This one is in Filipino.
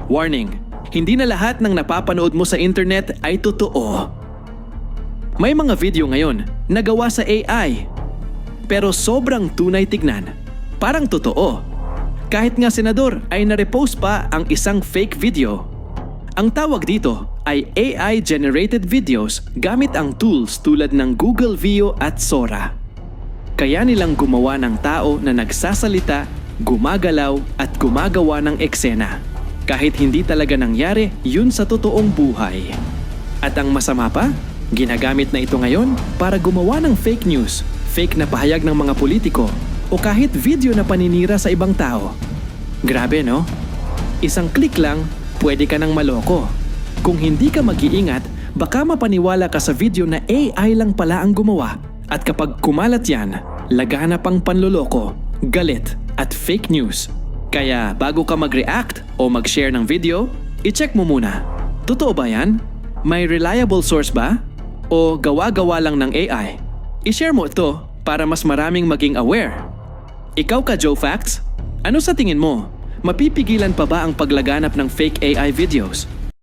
Warning, hindi na lahat ng napapanood mo sa internet ay totoo. May mga video ngayon na gawa sa AI, pero sobrang tunay tignan. Parang totoo. Kahit nga senador ay na-repost pa ang isang fake video. Ang tawag dito ay AI-generated videos gamit ang tools tulad ng Google Veo at Sora. Kaya nilang gumawa ng tao na nagsasalita, gumagalaw at gumagawa ng eksena. Kahit hindi talaga nangyari yun sa totoong buhay. At ang masama pa, ginagamit na ito ngayon para gumawa ng fake news, fake na pahayag ng mga politiko, o kahit video na paninira sa ibang tao. Grabe no? Isang click lang, pwede ka nang maloko. Kung hindi ka mag-iingat, baka mapaniwala ka sa video na AI lang pala ang gumawa. At kapag kumalat yan, laganap ang panloloko, galit at fake news. Kaya bago ka mag-react o mag-share ng video, i-check mo muna. Totoo ba yan? May reliable source ba? O gawa-gawa lang ng AI? I-share mo ito para mas maraming maging aware. Ikaw ka, Joe Facts? Ano sa tingin mo? Mapipigilan pa ba ang paglaganap ng fake AI videos?